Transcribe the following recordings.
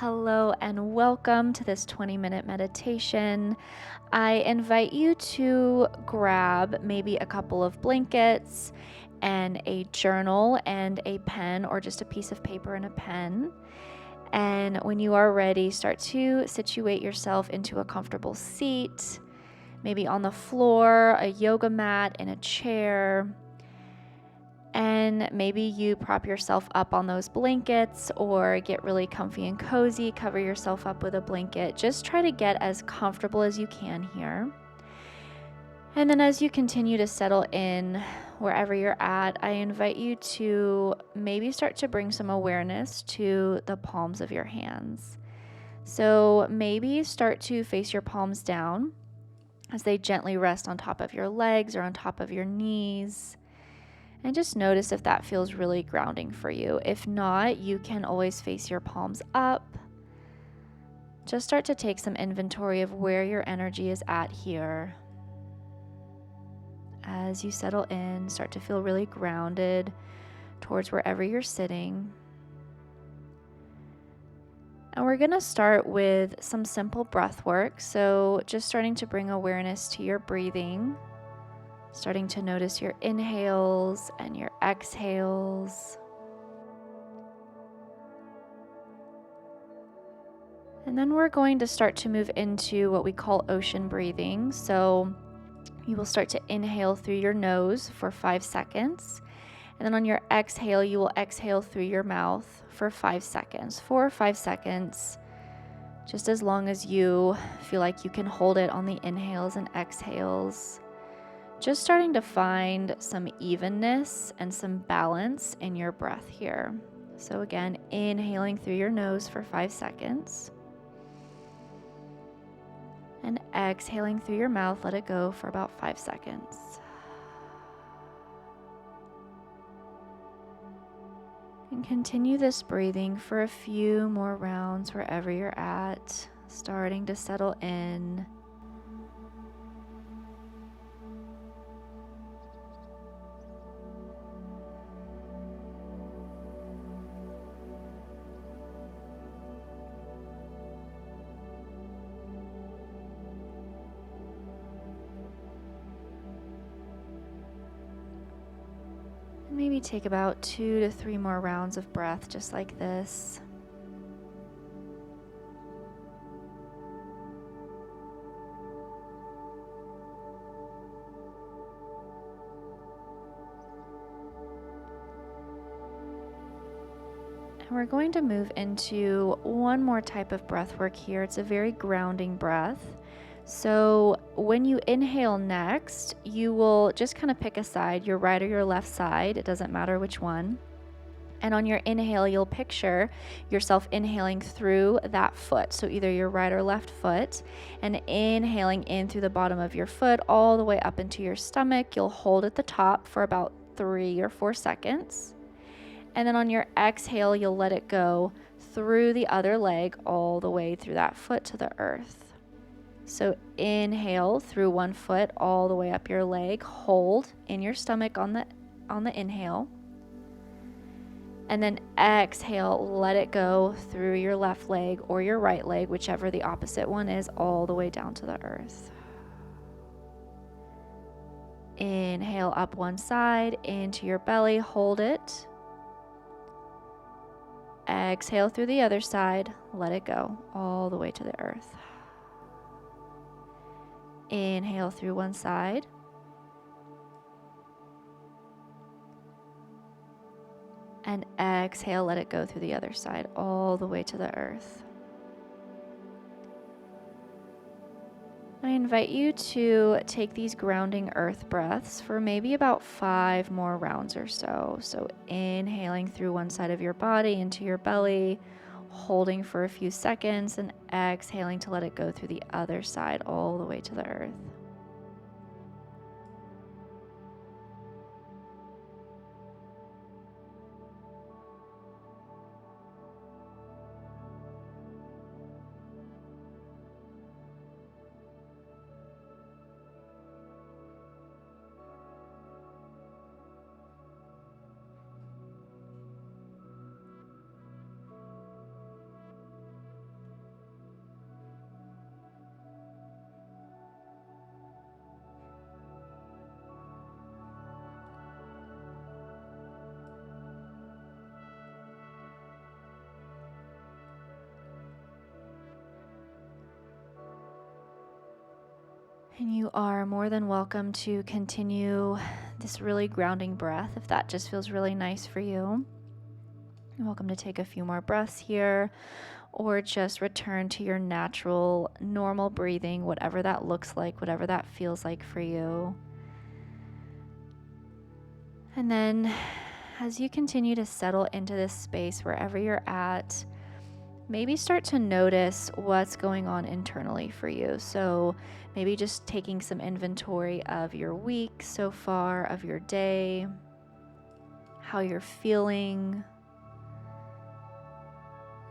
Hello and welcome to this 20-minute meditation. I invite you to grab maybe a couple of blankets and a journal and a pen, or just a piece of paper and a pen. And when you are ready, start to situate yourself into a comfortable seat, maybe on the floor, a yoga mat, in a chair. And maybe you prop yourself up on those blankets or get really comfy and cozy, cover yourself up with a blanket. Just try to get as comfortable as you can here. And then as you continue to settle in wherever you're at, I invite you to maybe start to bring some awareness to the palms of your hands. So maybe start to face your palms down as they gently rest on top of your legs or on top of your knees. And just notice if that feels really grounding for you. If not, you can always face your palms up. Just start to take some inventory of where your energy is at here. As you settle in, start to feel really grounded towards wherever you're sitting. And we're going to start with some simple breath work. So just starting to bring awareness to your breathing. Starting to notice your inhales and your exhales. And then we're going to start to move into what we call ocean breathing. So you will start to inhale through your nose for 5 seconds. And then on your exhale, you will exhale through your mouth for 5 seconds. 4 or 5 seconds, just as long as you feel like you can hold it on the inhales and exhales. Just starting to find some evenness and some balance in your breath here. So again, inhaling through your nose for 5 seconds. And exhaling through your mouth, let it go for about 5 seconds. And continue this breathing for a few more rounds wherever you're at, starting to settle in. Maybe take about 2 to 3 more rounds of breath just like this. And we're going to move into one more type of breath work here. It's a very grounding breath. So when you inhale next, you will just kind of pick a side, your right or your left side. It doesn't matter which one. And on your inhale, you'll picture yourself inhaling through that foot. So either your right or left foot, and inhaling in through the bottom of your foot all the way up into your stomach. You'll hold at the top for about 3 or 4 seconds. And then on your exhale, you'll let it go through the other leg all the way through that foot to the earth. So inhale through one foot all the way up your leg, hold in your stomach on the inhale. And then exhale, let it go through your left leg or your right leg, whichever the opposite one is, all the way down to the earth. Inhale up one side into your belly, hold it. Exhale through the other side, let it go all the way to the earth. Inhale through one side. And exhale, let it go through the other side, all the way to the earth. I invite you to take these grounding earth breaths for maybe about 5 more rounds or so. So inhaling through one side of your body into your belly, holding for a few seconds, and exhaling to let it go through the other side all the way to the earth. And you are more than welcome to continue this really grounding breath if that just feels really nice for you. You're welcome to take a few more breaths here, or just return to your natural, normal breathing, whatever that looks like, whatever that feels like for you. And then as you continue to settle into this space wherever you're at, maybe start to notice what's going on internally for you. So maybe just taking some inventory of your week so far, of your day, how you're feeling.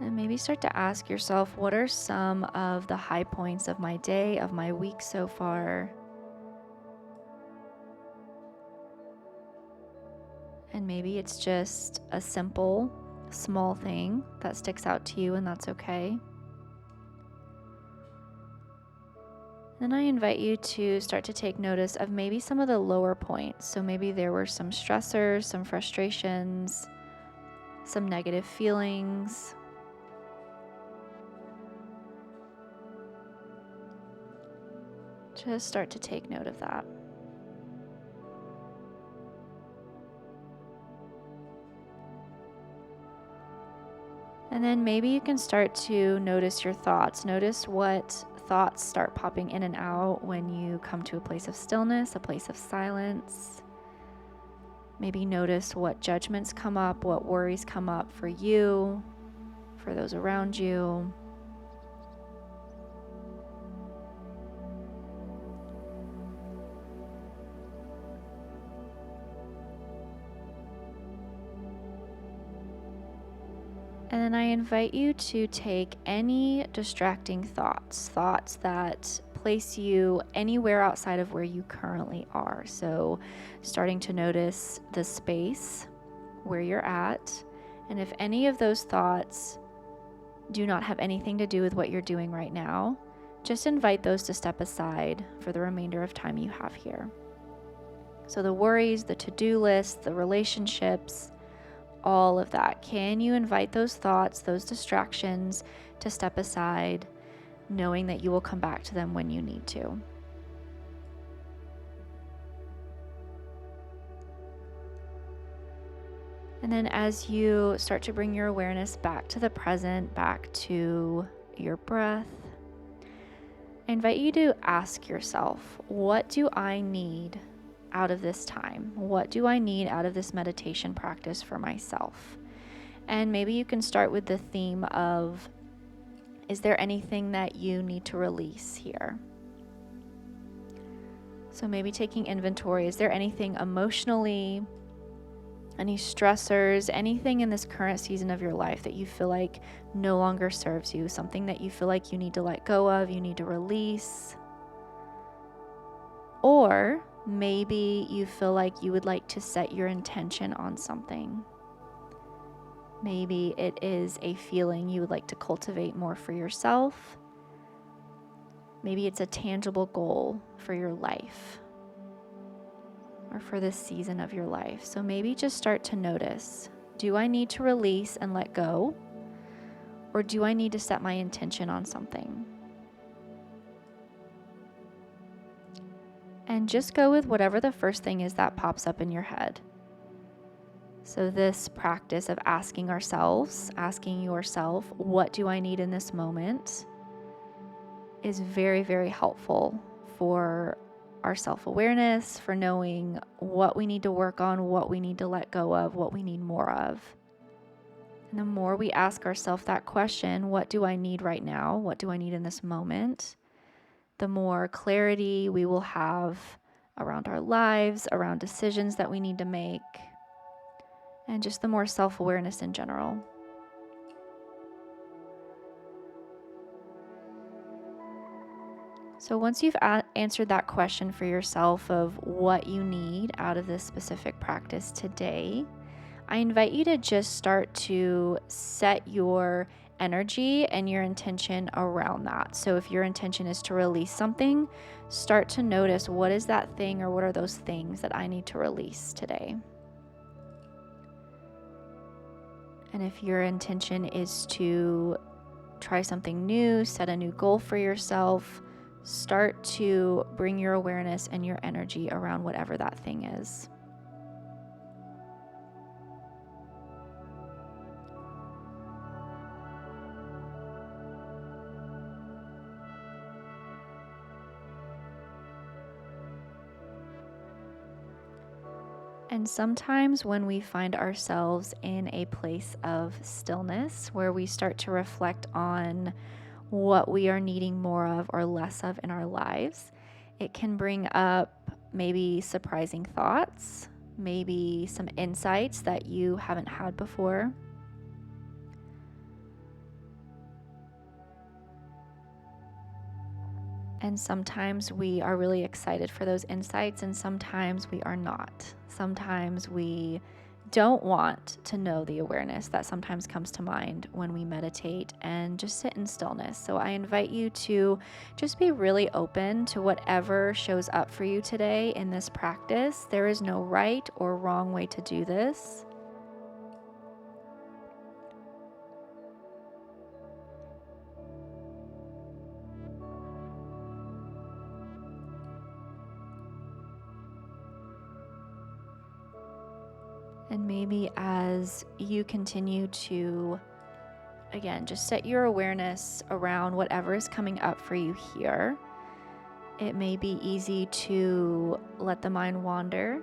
And maybe start to ask yourself, what are some of the high points of my day, of my week so far? And maybe it's just a simple, small thing that sticks out to you, and that's okay. Then I invite you to start to take notice of maybe some of the lower points. So maybe there were some stressors, some frustrations, some negative feelings. Just start to take note of that. And then maybe you can start to notice your thoughts. Notice what thoughts start popping in and out when you come to a place of stillness, a place of silence. Maybe notice what judgments come up, what worries come up for you, for those around you. And then I invite you to take any distracting thoughts that place you anywhere outside of where you currently are. So starting to notice the space where you're at. And if any of those thoughts do not have anything to do with what you're doing right now, just invite those to step aside for the remainder of time you have here. So the worries, the to-do list, the relationships, all of that. Can you invite those thoughts, those distractions to step aside, knowing that you will come back to them when you need to? And then as you start to bring your awareness back to the present, back to your breath, I invite you to ask yourself, what do I need out of this time? What do I need out of this meditation practice for myself? And maybe you can start with the theme of, is there anything that you need to release here? So maybe taking inventory, is there anything emotionally, any stressors, anything in this current season of your life that you feel like no longer serves you, something that you feel like you need to let go of, you need to release? Or maybe you feel like you would like to set your intention on something. Maybe it is a feeling you would like to cultivate more for yourself. Maybe it's a tangible goal for your life or for this season of your life. So maybe just start to notice, do I need to release and let go? Or do I need to set my intention on something? And just go with whatever the first thing is that pops up in your head. So this practice of asking yourself, what do I need in this moment, is very, very helpful for our self-awareness, for knowing what we need to work on, what we need to let go of, what we need more of. And the more we ask ourselves that question, what do I need right now? What do I need in this moment? The more clarity we will have around our lives, around decisions that we need to make, and just the more self-awareness in general. So once you've answered that question for yourself of what you need out of this specific practice today, I invite you to just start to set your energy and your intention around that. So if your intention is to release something, start to notice, what is that thing, or what are those things that I need to release today? And if your intention is to try something new, set a new goal for yourself, start to bring your awareness and your energy around whatever that thing is. And sometimes when we find ourselves in a place of stillness where we start to reflect on what we are needing more of or less of in our lives, it can bring up maybe surprising thoughts, maybe some insights that you haven't had before. And sometimes we are really excited for those insights, and sometimes we are not. Sometimes we don't want to know the awareness that sometimes comes to mind when we meditate and just sit in stillness. So I invite you to just be really open to whatever shows up for you today in this practice. There is no right or wrong way to do this. And maybe as you continue to, again, just set your awareness around whatever is coming up for you here, it may be easy to let the mind wander.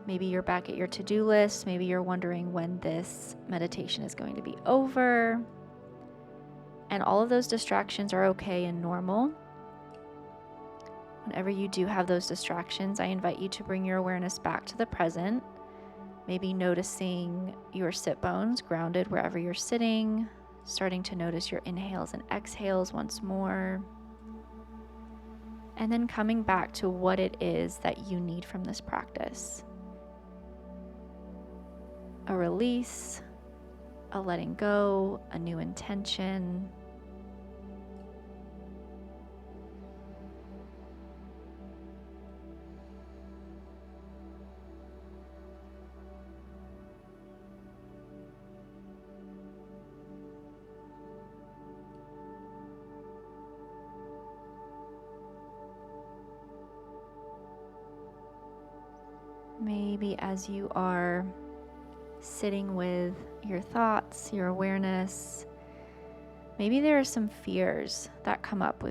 Maybe you're back at your to-do list. Maybe you're wondering when this meditation is going to be over. And all of those distractions are okay and normal. Whenever you do have those distractions, I invite you to bring your awareness back to the present. Maybe noticing your sit bones grounded wherever you're sitting, starting to notice your inhales and exhales once more, and then coming back to what it is that you need from this practice. A release, a letting go, a new intention. Maybe as you are sitting with your thoughts, your awareness, maybe there are some fears that come up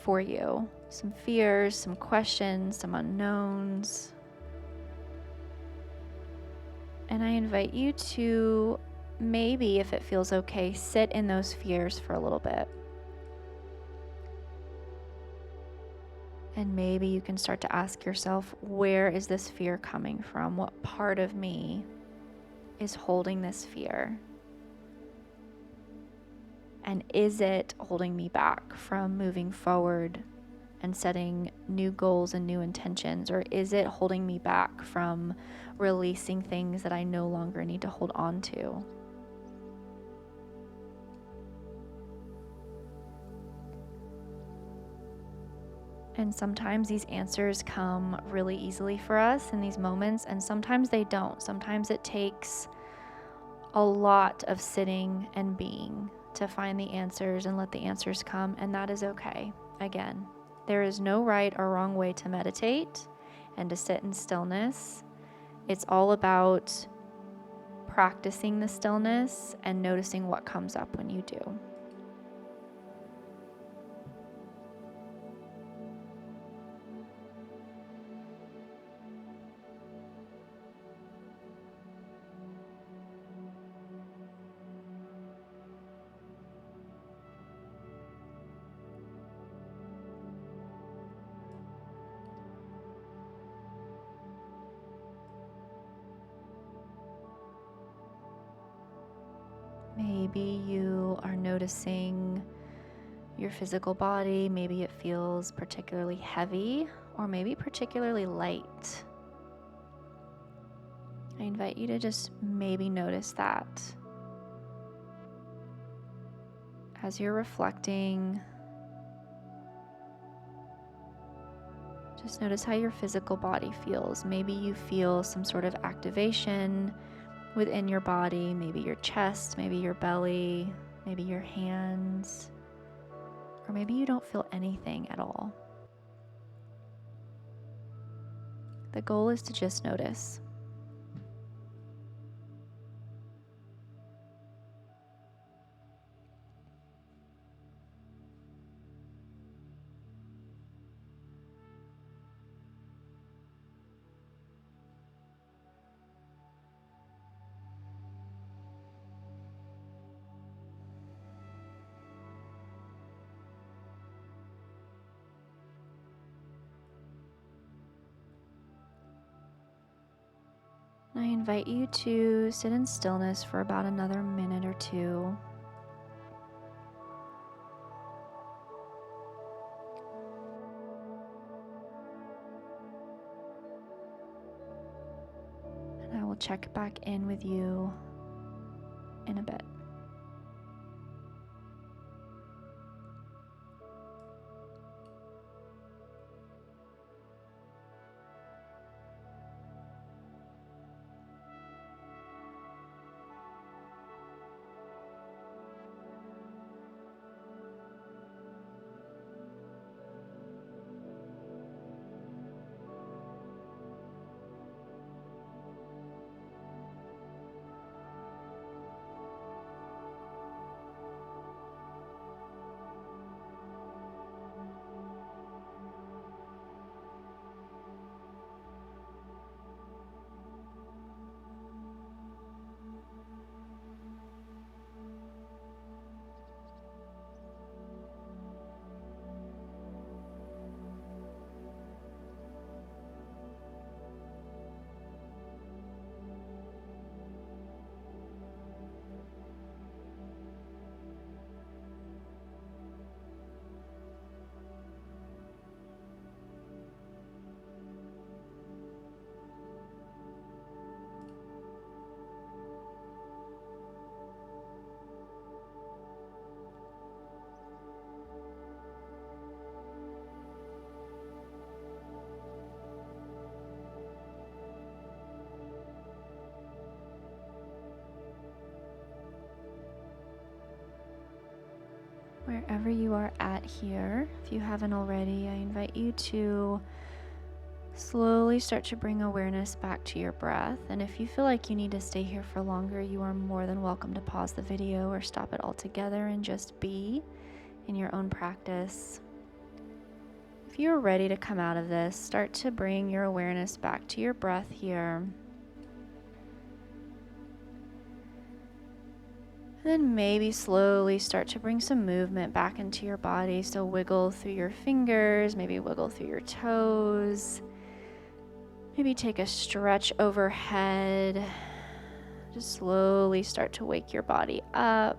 for you. Some fears, some questions, some unknowns. And I invite you to maybe, if it feels okay, sit in those fears for a little bit. And maybe you can start to ask yourself, where is this fear coming from? What part of me is holding this fear? And is it holding me back from moving forward and setting new goals and new intentions? Or is it holding me back from releasing things that I no longer need to hold on to? And sometimes these answers come really easily for us in these moments, and sometimes they don't. Sometimes it takes a lot of sitting and being to find the answers and let the answers come, and that is okay. Again, there is no right or wrong way to meditate and to sit in stillness. It's all about practicing the stillness and noticing what comes up when you do. Maybe you are noticing your physical body. Maybe it feels particularly heavy or maybe particularly light. I invite you to just maybe notice that. As you're reflecting, just notice how your physical body feels. Maybe you feel some sort of activation within your body, maybe your chest, maybe your belly, maybe your hands, Or maybe you don't feel anything at all. The goal is to just notice. I invite you to sit in stillness for about another minute or two. And I will check back in with you in a bit. Wherever you are at here, if you haven't already, I invite you to slowly start to bring awareness back to your breath. And if you feel like you need to stay here for longer, you are more than welcome to pause the video or stop it altogether and just be in your own practice. If you're ready to come out of this, start to bring your awareness back to your breath here. Then maybe slowly start to bring some movement back into your body. So wiggle through your fingers, maybe wiggle through your toes. Maybe take a stretch overhead. Just slowly start to wake your body up.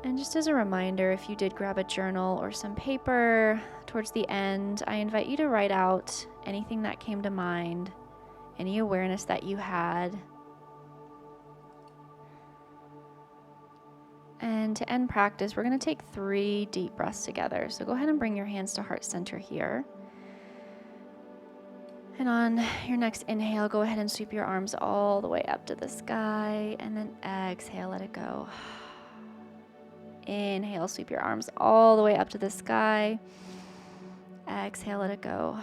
And just as a reminder, if you did grab a journal or some paper towards the end, I invite you to write out anything that came to mind, any awareness that you had. And to end practice, we're going to take 3 deep breaths together. So go ahead and bring your hands to heart center here. And on your next inhale, go ahead and sweep your arms all the way up to the sky. And then exhale, let it go. Inhale, sweep your arms all the way up to the sky. Exhale, let it go.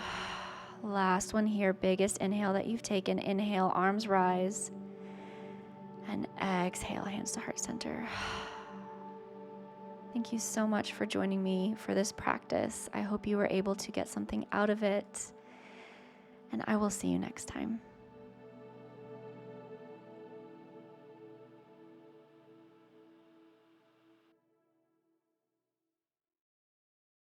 Last one here, biggest inhale that you've taken. Inhale, arms rise. And exhale, hands to heart center. Thank you so much for joining me for this practice. I hope you were able to get something out of it, and I will see you next time.